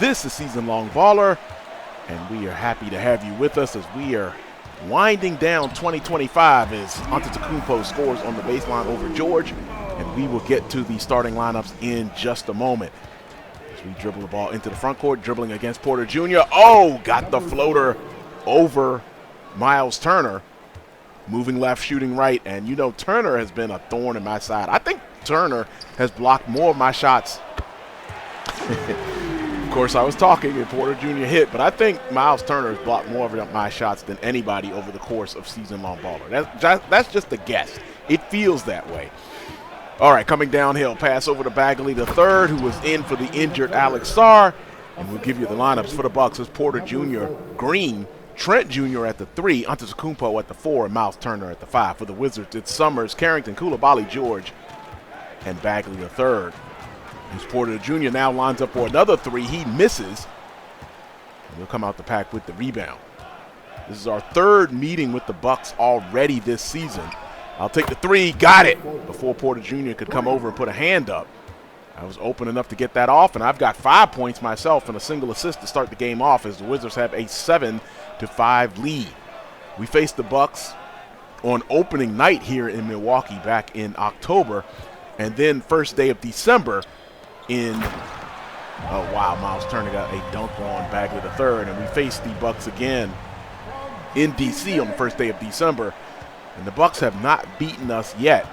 This is Season Long Baller, and we are happy to have you with us as we are winding down 2025 as Antetokounmpo scores on the baseline over George, and we will get to the starting lineups in just a moment. As we dribble the ball into the front court, dribbling against Porter Jr. Oh, got the floater over Miles Turner. Moving left, shooting right, and you know Turner has been a thorn in my side. I think Turner has blocked more of my shots. Of course, I was talking and Porter Jr. hit, but I think Miles Turner has blocked more of my shots than anybody over the course of Season Long Baller. That's just a guess. It feels that way. All right, coming downhill, pass over to Bagley III, who was in for the injured Alex Sarr, and we'll give you the lineups for the Bucks. It's Porter Jr., Green, Trent Jr. at the 3, Antetokounmpo at the 4, and Miles Turner at the 5. For the Wizards, it's Summerz, Carrington, Coulibaly, George, and Bagley III. As Porter Jr. now lines up for another 3. He misses, and he'll come out the pack with the rebound. This is our third meeting with the Bucks already this season. I'll take the 3, got it, before Porter Jr. could come over and put a hand up. I was open enough to get that off, and I've got 5 points myself and a single assist to start the game off as the Wizards have a 7-5 lead. We faced the Bucks on opening night here in Milwaukee back in October, and then first day of December oh wow, Miles Turner got a dunk on Bagley III, and we faced the Bucks again in DC on the first day of December, and the Bucks have not beaten us yet.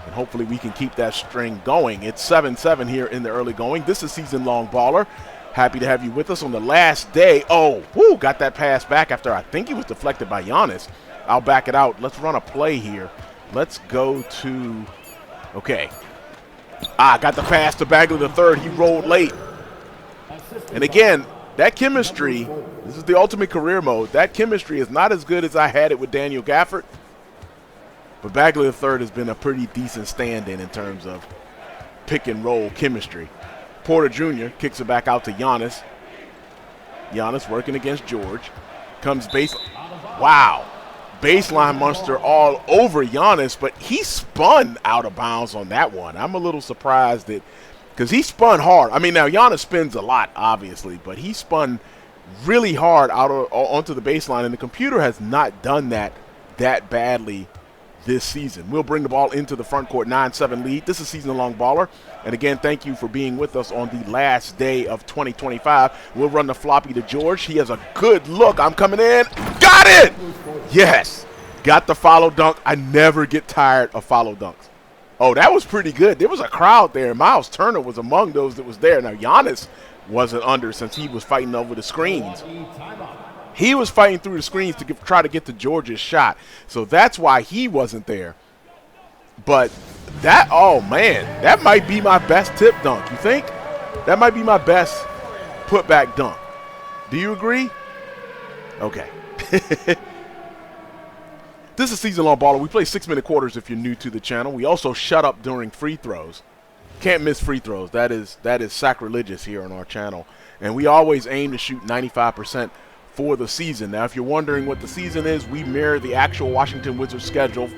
And hopefully we can keep that string going. It's 7-7 here in the early going. This is Season Long Baller. Happy to have you with us on the last day. Oh, whoo, got that pass back after I think he was deflected by Giannis. I'll back it out. Let's run a play here. Let's go to, okay. Got the pass to Bagley III. He rolled late. And again, that chemistry, this is the ultimate career mode. That chemistry is not as good as I had it with Daniel Gafford. But Bagley III has been a pretty decent stand-in terms of pick-and-roll chemistry. Porter Jr. kicks it back out to Giannis. Giannis working against George. Comes wow. Baseline monster all over Giannis, but he spun out of bounds on that one. I'm a little surprised that, because he spun hard. I mean, now Giannis spins a lot, obviously, but he spun really hard onto the baseline, and the computer has not done that badly this season. We'll bring the ball into the front court, 9-7 lead. This is Season Long Baller. And again, thank you for being with us on the last day of 2025. We'll run the floppy to George. He has a good look. I'm coming in. Got it! Yes. Got the follow dunk. I never get tired of follow dunks. Oh, that was pretty good. There was a crowd there. Miles Turner was among those that was there. Now, Giannis wasn't under since he was fighting over the screens. He was fighting through the screens to try to get to George's shot. So that's why he wasn't there. But that, oh man, that might be my best tip dunk. You think? That might be my best putback dunk. Do you agree? Okay. This is Season Long Baller. We play 6-minute quarters if you're new to the channel. We also shut up during free throws. Can't miss free throws. That is sacrilegious here on our channel. And we always aim to shoot 95% for the season. Now, if you're wondering what the season is, we mirror the actual Washington Wizards schedule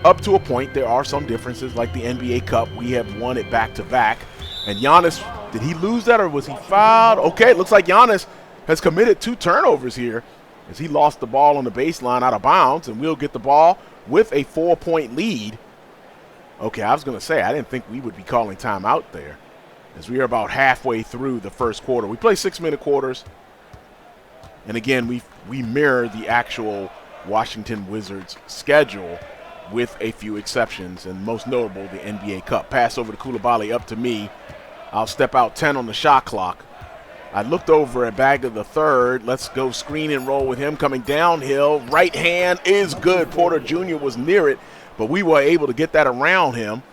up to a point. There are some differences, like the NBA Cup. We have won it back-to-back. And Giannis, did he lose that or was he fouled? Okay, it looks like Giannis has committed 2 turnovers here as he lost the ball on the baseline out of bounds, and we'll get the ball with a 4-point lead. Okay, I was going to say, I didn't think we would be calling timeout there as we are about halfway through the first quarter. We play 6-minute quarters. And again, we mirror the actual Washington Wizards schedule with a few exceptions, and most notable the NBA Cup. Pass over to Coulibaly, up to me. I'll step out 10 on the shot clock. I looked over at Bagley III. Let's go screen and roll with him coming downhill. Right hand is good. Porter Jr. was near it, but we were able to get that around him.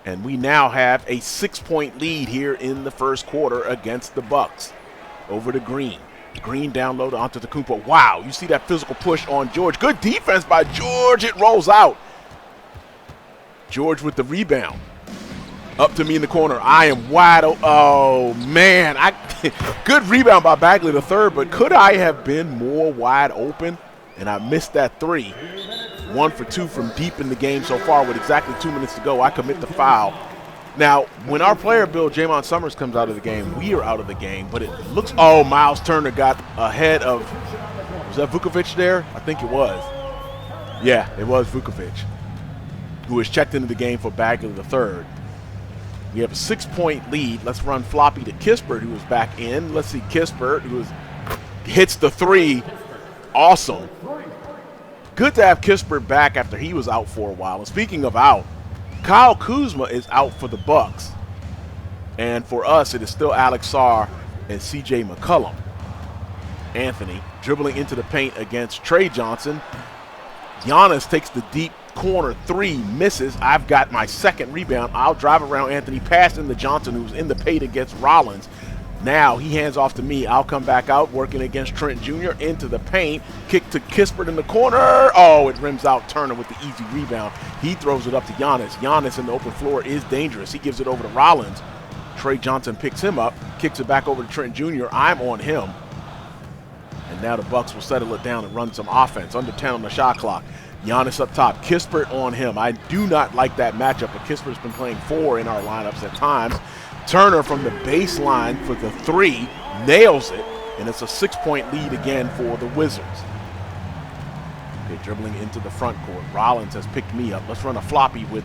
And we now have a 6-point lead here in the first quarter against the Bucks. Over to Green. Green down low to Antetokounmpo. Wow, you see that physical push on George. Good defense by George. It rolls out. George with the rebound. Up to me in the corner. I am wide open. Oh, man. Good rebound by Bagley III, but could I have been more wide open? And I missed that 3. 1 for 2 from deep in the game so far with exactly 2 minutes to go. I commit the foul. Now, when our player build, Jaymont Summerz, comes out of the game, we are out of the game. But it looks, oh, Miles Turner got ahead of, was that Vukovic there? I think it was. Yeah, it was Vukovic, who was checked into the game for Bagley III. We have a 6-point lead. Let's run floppy to Kispert, who was back in. Let's see Kispert, who hits the three. Awesome. Good to have Kispert back after he was out for a while. And speaking of out, Kyle Kuzma is out for the Bucks. And for us, it is still Alex Sarr and C.J. McCollum. Anthony dribbling into the paint against Trey Johnson. Giannis takes the deep corner three, misses. I've got my second rebound. I'll drive around Anthony, pass into Johnson, who's in the paint against Rollins. Now he hands off to me. I'll come back out, working against Trent Jr. into the paint. Kick to Kispert in the corner. Oh, it rims out Turner with the easy rebound. He throws it up to Giannis. Giannis in the open floor is dangerous. He gives it over to Rollins. Trey Johnson picks him up, kicks it back over to Trent Jr. I'm on him. And now the Bucks will settle it down and run some offense. Under 10 on the shot clock. Giannis up top. Kispert on him. I do not like that matchup, but Kispert's been playing 4 in our lineups at times. Turner from the baseline for the 3, nails it, and it's a 6-point lead again for the Wizards. Okay, dribbling into the front court. Rollins has picked me up. Let's run a floppy with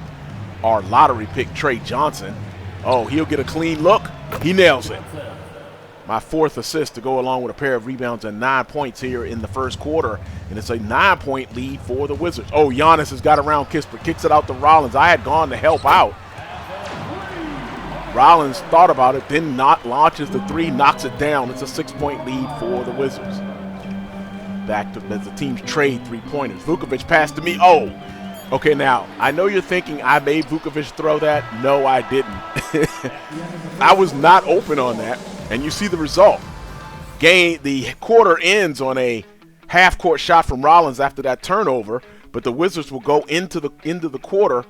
our lottery pick, Trey Johnson. Oh, he'll get a clean look. He nails it. My 4th assist to go along with a pair of rebounds and 9 points here in the first quarter. And it's a 9-point lead for the Wizards. Oh, Giannis has got around Kispert, kicks it out to Rollins. I had gone to help out. Rollins thought about it, then launches the 3, knocks it down. It's a 6-point lead for the Wizards. Back to as the teams trade 3-pointers. Vukovic passed to me. Oh, okay, now, I know you're thinking I made Vukovic throw that. No, I didn't. I was not open on that, and you see the result. The quarter ends on a half-court shot from Rollins after that turnover, but the Wizards will go into the quarter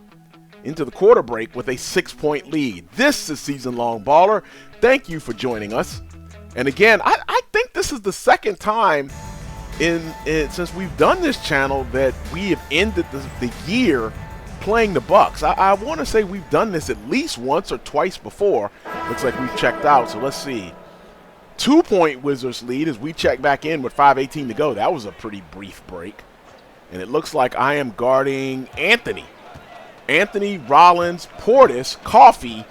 break with a 6-point lead. This is Season Long Baller. Thank you for joining us. And again, I think this is the second time since we've done this channel that we have ended the year playing the Bucks. I want to say we've done this at least once or twice before. Looks like we've checked out, so let's see. 2-point Wizards lead as we check back in with 5:18 to go. That was a pretty brief break. And it looks like I am guarding Anthony. Anthony, Rollins, Portis, Coffey,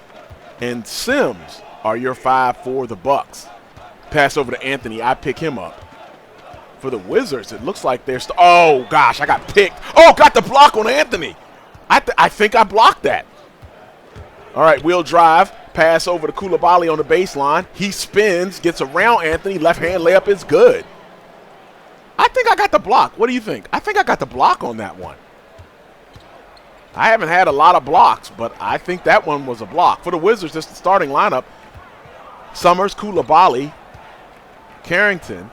and Sims are your 5 for the Bucks. Pass over to Anthony. I pick him up. For the Wizards, it looks like they're oh, gosh, I got picked. Oh, got the block on Anthony. I think I blocked that. All right, wheel drive. Pass over to Coulibaly on the baseline. He spins, gets around Anthony. Left-hand layup is good. I think I got the block. What do you think? I think I got the block on that one. I haven't had a lot of blocks, but I think that one was a block. For the Wizards, it's the starting lineup. Summerz, Coulibaly, Carrington.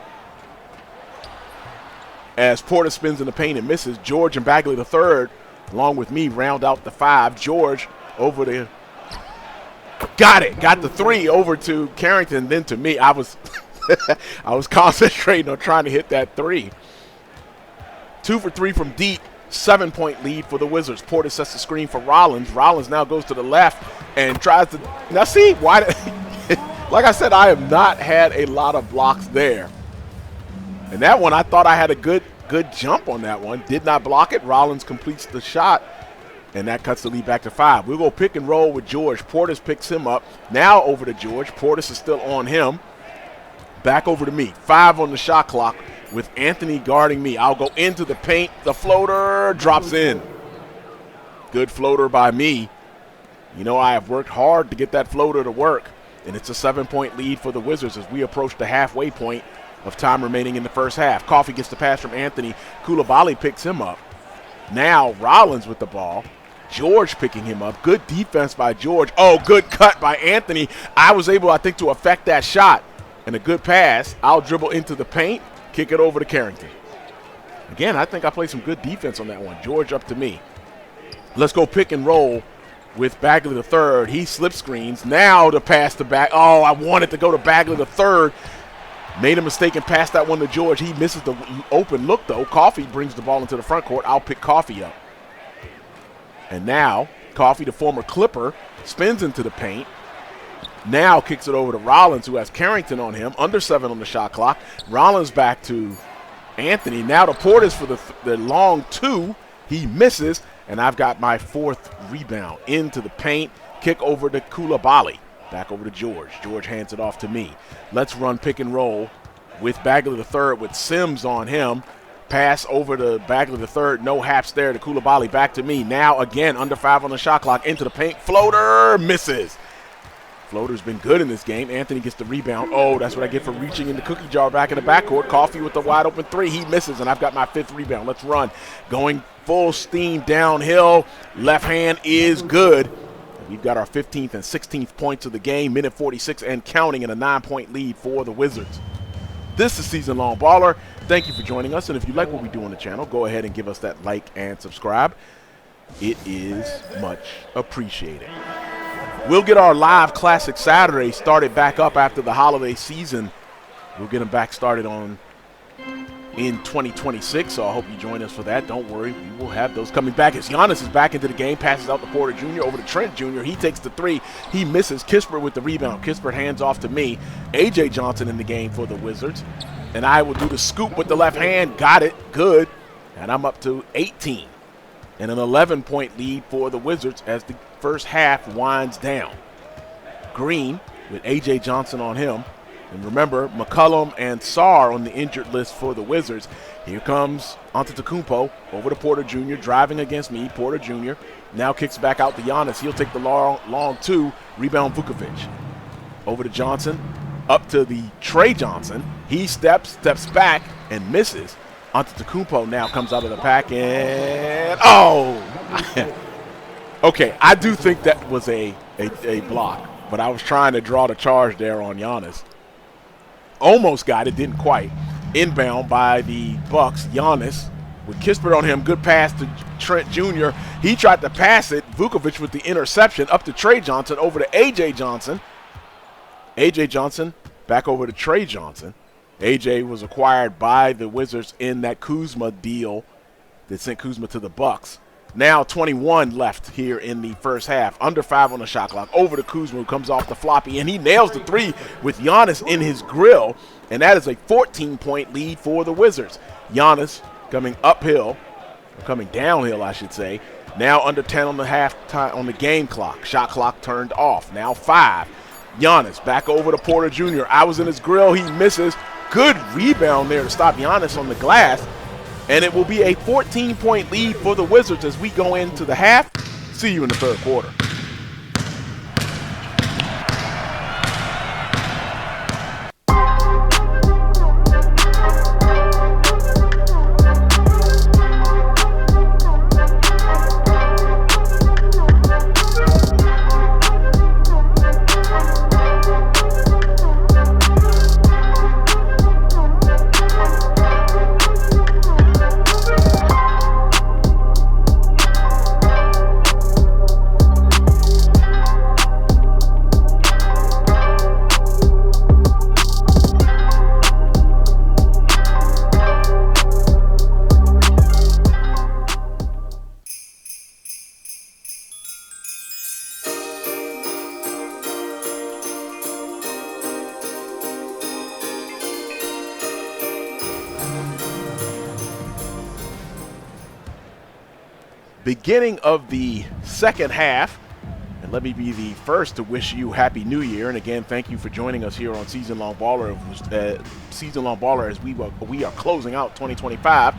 As Porter spins in the paint and misses, George and Bagley III, along with me, round out the 5. George over to got it. Got the 3 over to Carrington, then to me. I was I was concentrating on trying to hit that 3. 2 for 3 from deep. 7-point lead for the Wizards. Porter sets the screen for Rollins. Rollins now goes to the left and tries to now see why. Like I said, I have not had a lot of blocks there. And that one, I thought I had a good jump on that one. Did not block it. Rollins completes the shot, and that cuts the lead back to 5. We'll go pick and roll with George. Portis picks him up. Now over to George. Portis is still on him. Back over to me. 5 on the shot clock with Anthony guarding me. I'll go into the paint. The floater drops in. Good floater by me. You know, I have worked hard to get that floater to work, and it's a 7-point lead for the Wizards as we approach the halfway point of time remaining in the first half. Coffey gets the pass from Anthony. Coulibaly picks him up. Now Rollins with the ball. George picking him up. Good defense by George. Oh, good cut by Anthony. I was able, I think, to affect that shot. And a good pass. I'll dribble into the paint. Kick it over to Carrington. Again, I think I played some good defense on that one. George up to me. Let's go pick and roll with Bagley III. He slip screens. Now the pass to back. Oh, I wanted to go to Bagley III. Made a mistake and passed that one to George. He misses the open look, though. Coffey brings the ball into the front court. I'll pick Coffey up. And now Coffee, the former Clipper, spins into the paint. Now kicks it over to Rollins, who has Carrington on him. Under 7 on the shot clock. Rollins back to Anthony. Now to Portis for the long 2. He misses, and I've got my 4th rebound. Into the paint. Kick over to Coulibaly. Back over to George. George hands it off to me. Let's run pick and roll with Bagley III with Sims on him. Pass over to Bagley III. No haps there to Coulibaly. Back to me. Now again, under 5 on the shot clock. Into the paint. Floater. Misses. Floater's been good in this game. Anthony gets the rebound. Oh, that's what I get for reaching in the cookie jar back in the backcourt. Coffee with the wide open 3. He misses, and I've got my 5th rebound. Let's run. Going full steam downhill. Left hand is good. We've got our 15th and 16th points of the game. Minute 46 and counting, in a 9-point lead for the Wizards. This is Season Long Baller. Thank you for joining us. And if you like what we do on the channel, go ahead and give us that like and subscribe. It is much appreciated. We'll get our live Classic Saturday started back up after the holiday season. We'll get them back started in 2026, so I hope you join us for that. Don't worry, we will have those coming back. As Giannis is back into the game, passes out to Porter Jr. over to Trent Jr. He takes the 3. He misses. Kispert with the rebound. Kispert hands off to me. A.J. Johnson in the game for the Wizards. And I will do the scoop with the left hand. Got it. Good. And I'm up to 18. And an 11-point lead for the Wizards as the first half winds down. Green with A.J. Johnson on him. And remember, McCollum and Sarr on the injured list for the Wizards. Here comes Antetokounmpo over to Porter Jr. driving against me. Porter Jr. now kicks back out to Giannis. He'll take the long 2. Rebound Vukovic. Over to Johnson. Up to the Trey Johnson. He steps back and misses. Antetokounmpo now comes out of the pack and okay, I do think that was a block, but I was trying to draw the charge there on Giannis. Almost got it, didn't quite. Inbound by the Bucks. Giannis with Kispert on him. Good pass to Trent Jr. He tried to pass it. Vukovic with the interception. Up to Trey Johnson. Over to A.J. Johnson. A.J. Johnson back over to Trey Johnson. A.J. was acquired by the Wizards in that Kuzma deal that sent Kuzma to the Bucks. Now 21 left here in the first half. Under 5 on the shot clock. Over to Kuzma, who comes off the floppy, and he nails the 3 with Giannis in his grill. And that is a 14-point lead for the Wizards. Giannis coming uphill, or coming downhill, I should say. Now under 10 on the halftime on the game clock. Shot clock turned off. Now 5. Giannis back over to Porter Jr. I was in his grill. He misses. Good rebound there to stop Giannis on the glass. And it will be a 14-point lead for the Wizards as we go into the half. See you in the third quarter. Beginning of the second half, and let me be the first to wish you Happy New Year. And again, thank you for joining us here on Season Long Baller. Season Long Baller as we are closing out 2025.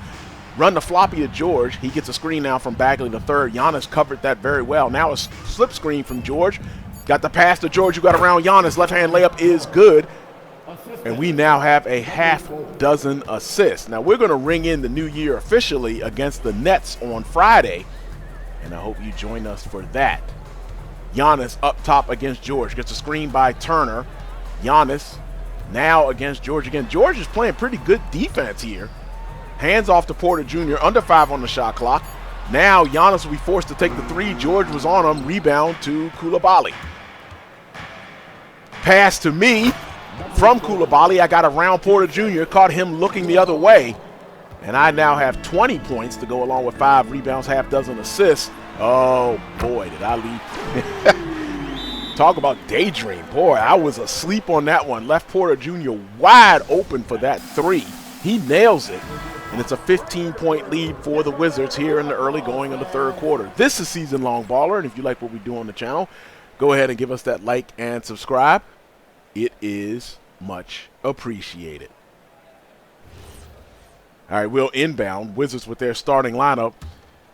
Run the floppy to George. He gets a screen now from Bagley the third. Giannis covered that very well. Now a slip screen from George. Got the pass to George, who got around Giannis. Left-hand layup is good. And we now have a half dozen assists. Now we're going to ring in the new year officially against the Nets on Friday. And I hope you join us for that. Giannis up top against George. Gets a screen by Turner. Giannis now against George again. George is playing pretty good defense here. Hands off to Porter Jr. Under 5 on the shot clock. Now Giannis will be forced to take the 3. George was on him. Rebound to Coulibaly. Pass to me from Coulibaly. I got around Porter Jr. Caught him looking the other way. And I now have 20 points to go along with 5 rebounds, half dozen assists. Oh, boy, did I leave. Talk about daydream. Boy, I was asleep on that one. Left Porter Jr. wide open for that 3. He nails it. And it's a 15-point lead for the Wizards here in the early going of the third quarter. This is Season Long Baller, and if you like what we do on the channel, go ahead and give us that like and subscribe. It is much appreciated. All right, we'll inbound. Wizards with their starting lineup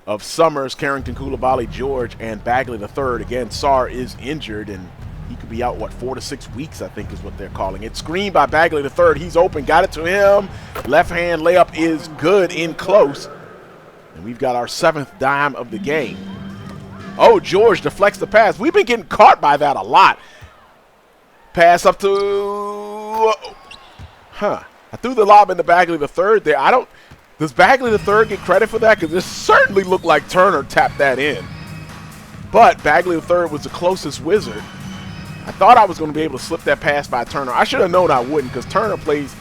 of Summerz, Carrington, Coulibaly, George, and Bagley III. Again, Sarr is injured, and he could be out, 4 to 6 weeks, I think is what they're calling it. Screen by Bagley III. He's open. Got it to him. Left hand layup is good in close. And we've got our 7th dime of the game. Oh, George deflects the pass. We've been getting caught by that a lot. Pass up to... I threw the lob into Bagley III there. Does Bagley III get credit for that? Because it certainly looked like Turner tapped that in. But Bagley III was the closest Wizard. I thought I was going to be able to slip that pass by Turner. I should have known I wouldn't, because Turner plays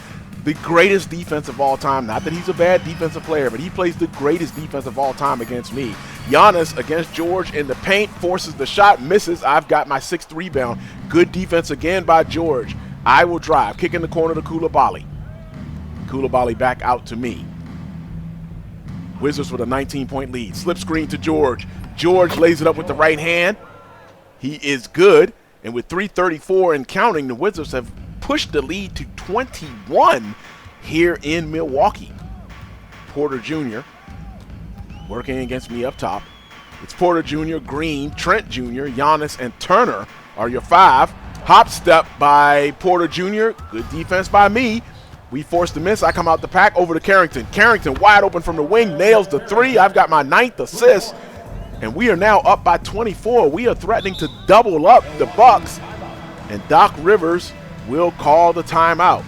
the greatest defense of all time. Not that he's a bad defensive player, but he plays the greatest defense of all time against me. Giannis against George in the paint, forces the shot, misses. I've got my 6th rebound. Good defense again by George. I will drive. Kick in the corner to Coulibaly. Coulibaly back out to me. Wizards with a 19-point lead. Slip screen to George. George lays it up with the right hand. He is good. And with 3:34 and counting, the Wizards have pushed the lead to 21 here in Milwaukee. Porter Jr. working against me up top. It's Porter Jr., Green, Trent Jr., Giannis, and Turner are your 5. Hop step by Porter Jr. Good defense by me. We forced the miss. I come out the pack over to Carrington. Carrington wide open from the wing, nails the 3. I've got my 9th assist. And we are now up by 24. We are threatening to double up the Bucks. And Doc Rivers will call the timeout.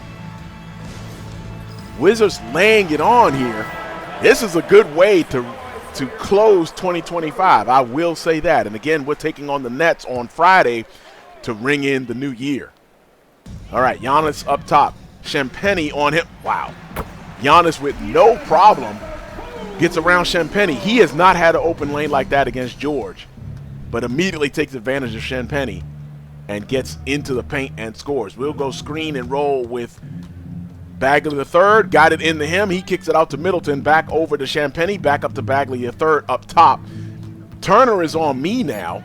Wizards laying it on here. This is a good way to close 2025. I will say that. And again, we're taking on the Nets on Friday to ring in the new year. All right, Giannis up top. Champagnie on him. Wow. Giannis with no problem gets around Champagnie. He has not had an open lane like that against George, but immediately takes advantage of Champagnie and gets into the paint and scores. We'll go screen and roll with Bagley III. Got it into him. He kicks it out to Middleton. Back over to Champagnie. Back up to Bagley III up top. Turner is on me now.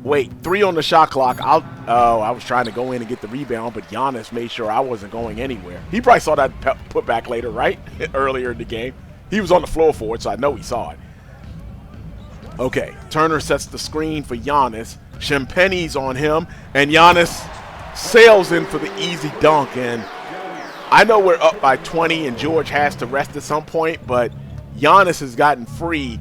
Wait, 3 on the shot clock. I was trying to go in and get the rebound, but Giannis made sure I wasn't going anywhere. He probably saw that put back later, right? Earlier in the game. He was on the floor for it, so I know he saw it. Okay, Turner sets the screen for Giannis. Champagnie's on him, and Giannis sails in for the easy dunk. And I know we're up by 20, and George has to rest at some point, but Giannis has gotten free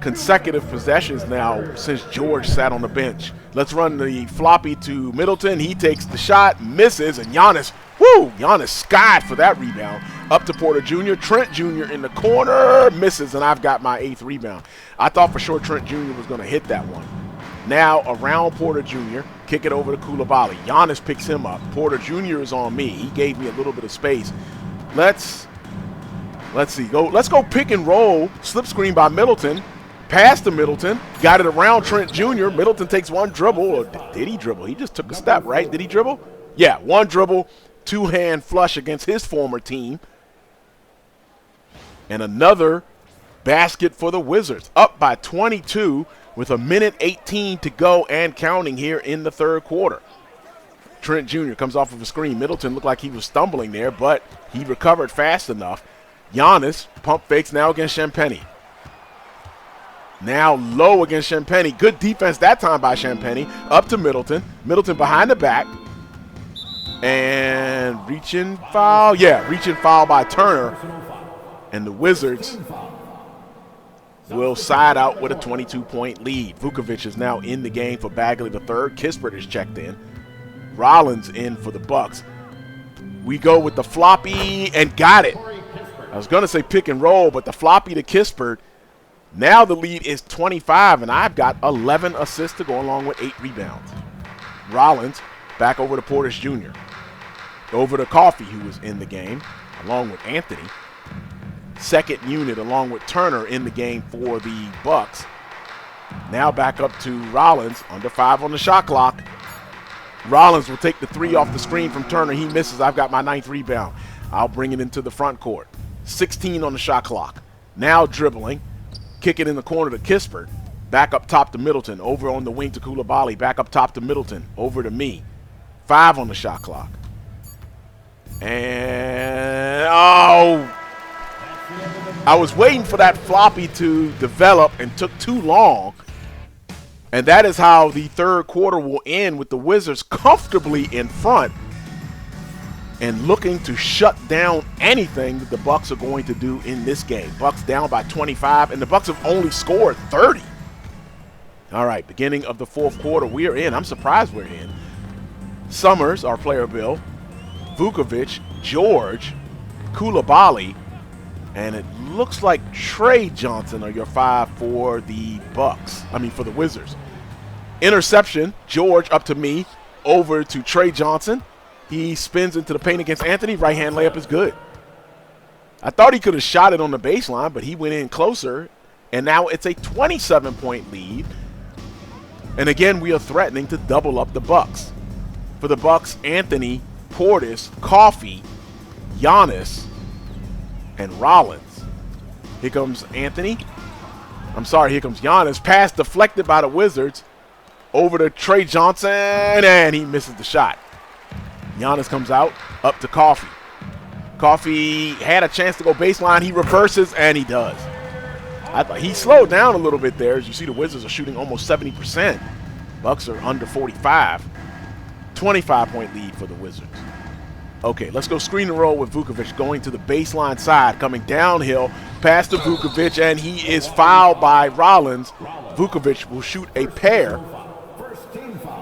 consecutive possessions now since George sat on the bench. Let's run the floppy to Middleton. He takes the shot, misses, and Giannis, Giannis skied for that rebound. Up to Porter Jr. Trent Jr. in the corner, misses, and I've got my 8th rebound. I thought for sure Trent Jr. was going to hit that one. Now around Porter Jr., kick it over to Coulibaly. Giannis picks him up. Porter Jr. is on me. He gave me a little bit of space. Let's see. Let's go pick and roll. Slip screen by Middleton. Pass to Middleton. Got it around Trent Jr. Middleton takes one dribble. Or did he dribble? He just took a step, right? Did he dribble? Yeah, one dribble, 2-hand flush against his former team. And another basket for the Wizards. Up by 22 with 1:18 to go and counting here in the third quarter. Trent Jr. comes off of a screen. Middleton looked like he was stumbling there, but he recovered fast enough. Giannis pump fakes now against Champagnie. Now low against Champagnie. Good defense that time by Champagnie. Up to Middleton. Middleton behind the back. And reaching foul. Yeah, reaching foul by Turner. And the Wizards will side out with a 22-point lead. Vukovic is now in the game for Bagley III. Kispert is checked in. Rollins in for the Bucks. We go with the floppy and got it. I was going to say pick and roll, but the floppy to Kispert. Now the lead is 25, and I've got 11 assists to go along with 8 rebounds. Rollins back over to Portis Jr. Over to Coffey, who was in the game, along with Anthony. second unit along with Turner in the game for the Bucks. Now back up to Rollins, under 5 on the shot clock. Rollins will take the 3 off the screen from Turner. He misses. I've got my 9th rebound. I'll bring it into the front court. 16 on the shot clock. Now dribbling. Kick it in the corner to Kispert. Back up top to Middleton. Over on the wing to Coulibaly. Back up top to Middleton. Over to me. 5 on the shot clock. And, oh! I was waiting for that floppy to develop and took too long. And that is how the third quarter will end, with the Wizards comfortably in front and looking to shut down anything that the Bucks are going to do in this game. Bucks down by 25, and the Bucks have only scored 30. All right, beginning of the fourth quarter, we are in. I'm surprised we're in. Summerz, our player bill, Vukovic, George, Coulibaly, and it looks like Trey Johnson are your 5 for the Bucks. For the Wizards. Interception, George up to me, over to Trey Johnson. He spins into the paint against Anthony. Right-hand layup is good. I thought he could have shot it on the baseline, but he went in closer, and now it's a 27-point lead. And again, we are threatening to double up the Bucks. For the Bucks, Anthony, Portis, Coffey, Giannis, and Rollins. Here comes Anthony. Here comes Giannis. Pass deflected by the Wizards. Over to Trey Johnson, and he misses the shot. Giannis comes out, up to Coffey. Coffey had a chance to go baseline. He reverses, and he does. I thought he slowed down a little bit there. As you see, the Wizards are shooting almost 70%. Bucks are under 45. 25-point lead for the Wizards. Okay, let's go screen and roll with Vukovic going to the baseline side, coming downhill, pass to Vukovic, and he is fouled by Rollins. Vukovic will shoot a pair.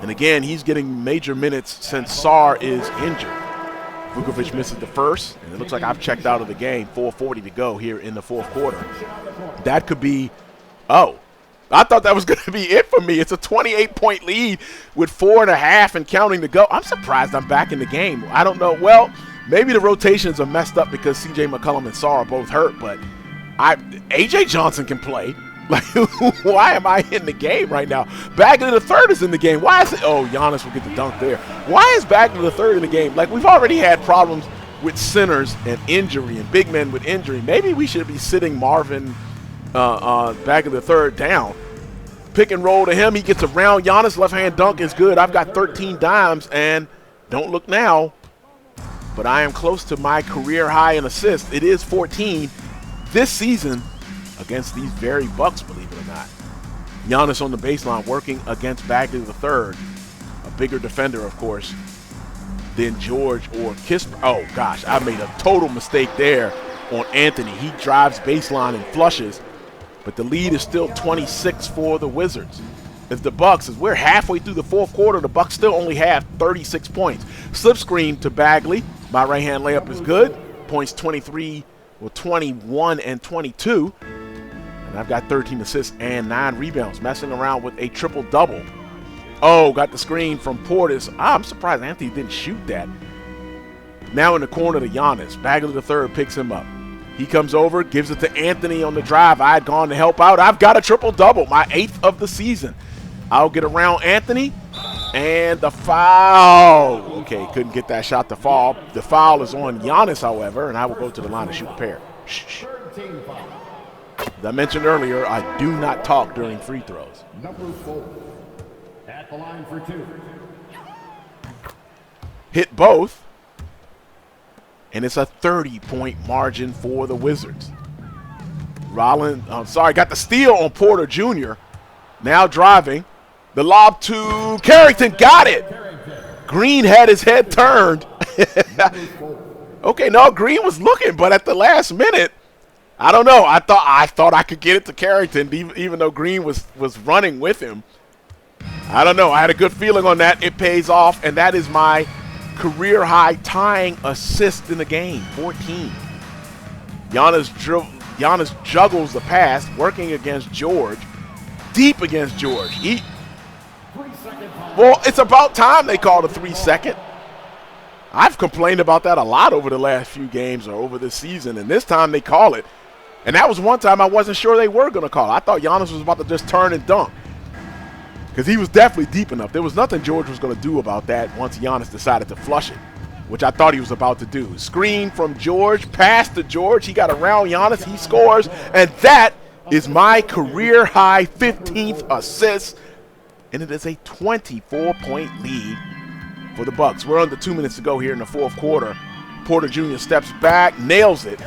And again, he's getting major minutes since Sarr is injured. Vukovic misses the first, and it looks like I've checked out of the game. 4:40 to go here in the fourth quarter. That could be, I thought that was going to be it for me. It's a 28-point lead with 4.5 and counting to go. I'm surprised I'm back in the game. I don't know. Well, maybe the rotations are messed up because C.J. McCollum and Sarr are both hurt, but A.J. Johnson can play. Like, why am I in the game right now? Bagley the third is in the game. Why is it? Oh, Giannis will get the dunk there. Why is Bagley the third in the game? Like, we've already had problems with centers and injury and big men with injury. Maybe we should be sitting Marvin Bagley the third down. Pick and roll to him. He gets around Giannis. Left-hand dunk is good. I've got 13 dimes, and don't look now, but I am close to my career high in assists. It is 14 this season against these very Bucks, believe it or not. Giannis on the baseline working against Bagley the third, a bigger defender, of course, than George or Kispert. Oh, gosh, I made a total mistake there on Anthony. He drives baseline and flushes, but the lead is still 26 for the Wizards. If the Bucks, as we're halfway through the fourth quarter, the Bucks still only have 36 points. Slip screen to Bagley. My right-hand layup is good. Points 21 and 22. And I've got 13 assists and 9 rebounds, messing around with a triple-double. Oh, got the screen from Portis. I'm surprised Anthony didn't shoot that. Now in the corner to Giannis. Bagley the third picks him up. He comes over, gives it to Anthony on the drive. I had gone to help out. I've got a triple-double, my 8th of the season. I'll get around Anthony, and the foul. Okay, couldn't get that shot to fall. The foul is on Giannis, however, and I will go to the line to shoot a pair. Shh. As I mentioned earlier, I do not talk during free throws. Number 4, at the line for 2. Hit both. And it's a 30-point margin for the Wizards. Got the steal on Porter Jr. Now driving. The lob to Carrington. Got it. Green had his head turned. Okay, no, Green was looking, but at the last minute, I don't know. I thought I could get it to Carrington, even though Green was running with him. I don't know. I had a good feeling on that. It pays off, and that is my career-high tying assist in the game, 14. Giannis juggles the pass, working against George, deep against George. Well, it's about time they called a 3-second. I've complained about that a lot over the last few games or over this season, and this time they call it. And that was one time I wasn't sure they were going to call. I thought Giannis was about to just turn and dunk, because he was definitely deep enough. There was nothing George was going to do about that once Giannis decided to flush it, which I thought he was about to do. Screen from George, pass to George. He got around Giannis. He scores, and that is my career-high 15th assist, and it is a 24-point lead for the Bucks. We're under 2 minutes to go here in the fourth quarter. Porter Jr. steps back, nails it.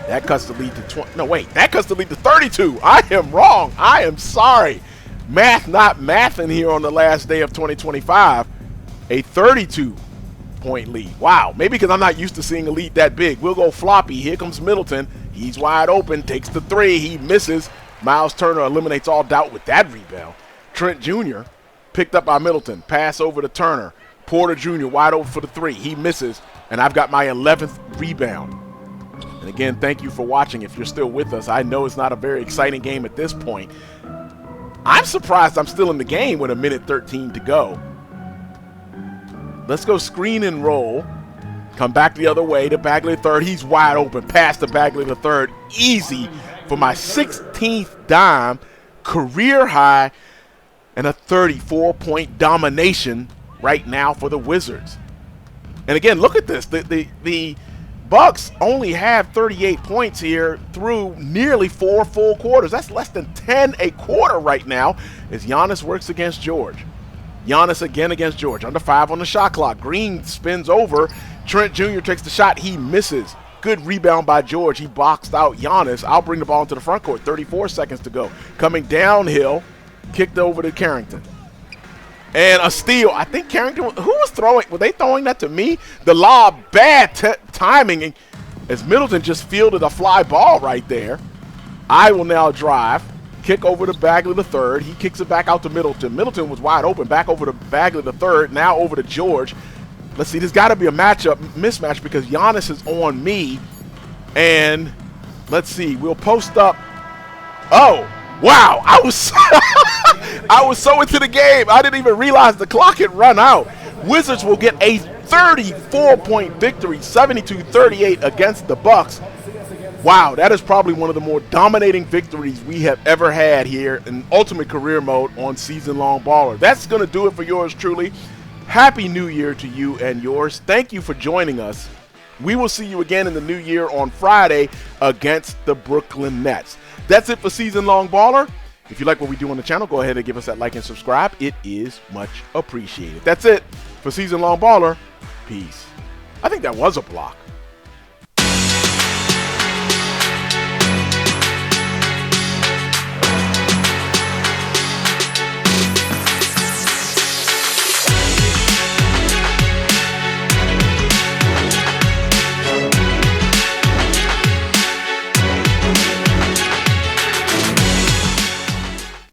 That cuts the lead to 20. No, wait. That cuts the lead to 32. I am wrong. I am sorry. Math not mathing here on the last day of 2025. A 32-point lead. Wow. Maybe because I'm not used to seeing a lead that big. We'll go floppy. Here comes Middleton. He's wide open. Takes the three. He misses. Miles Turner eliminates all doubt with that rebound. Trent Jr. picked up by Middleton. Pass over to Turner. Porter Jr. wide open for the three. He misses. And I've got my 11th rebound. And again, thank you for watching. If you're still with us, I know it's not a very exciting game at this point. I'm surprised I'm still in the game with 1:13 to go. Let's go screen and roll. Come back the other way to Bagley III. He's wide open. Pass to Bagley III. Easy for my 16th dime, career high, and a 34-point domination right now for the Wizards. And again, look at this. The Bucks only have 38 points here through nearly 4 full quarters. That's less than 10 a quarter right now as Giannis works against George. Giannis again against George. Under 5 on the shot clock. Green spins over. Trent Jr. takes the shot. He misses. Good rebound by George. He boxed out Giannis. I'll bring the ball into the front court. 34 seconds to go. Coming downhill. Kicked over to Carrington. And a steal. I think Carrington, who was throwing? Were they throwing that to me? The lob, bad timing as Middleton just fielded a fly ball right there. I will now drive. Kick over to Bagley III. He kicks it back out to Middleton. Middleton was wide open. Back over to Bagley III. Now over to George. Let's see. There's got to be a mismatch because Giannis is on me. And let's see. We'll post up. Oh, wow. I was so into the game, I didn't even realize the clock had run out. Wizards will get a 34-point victory, 72-38 against the Bucks. Wow, that is probably one of the more dominating victories we have ever had here in Ultimate Career Mode on Season Long Baller. That's going to do it for yours truly. Happy New Year to you and yours. Thank you for joining us. We will see you again in the new year on Friday against the Brooklyn Nets. That's it for Season Long Baller. If you like what we do on the channel, go ahead and give us that like and subscribe. It is much appreciated. That's it for Season Long Baller. Peace. I think that was a block.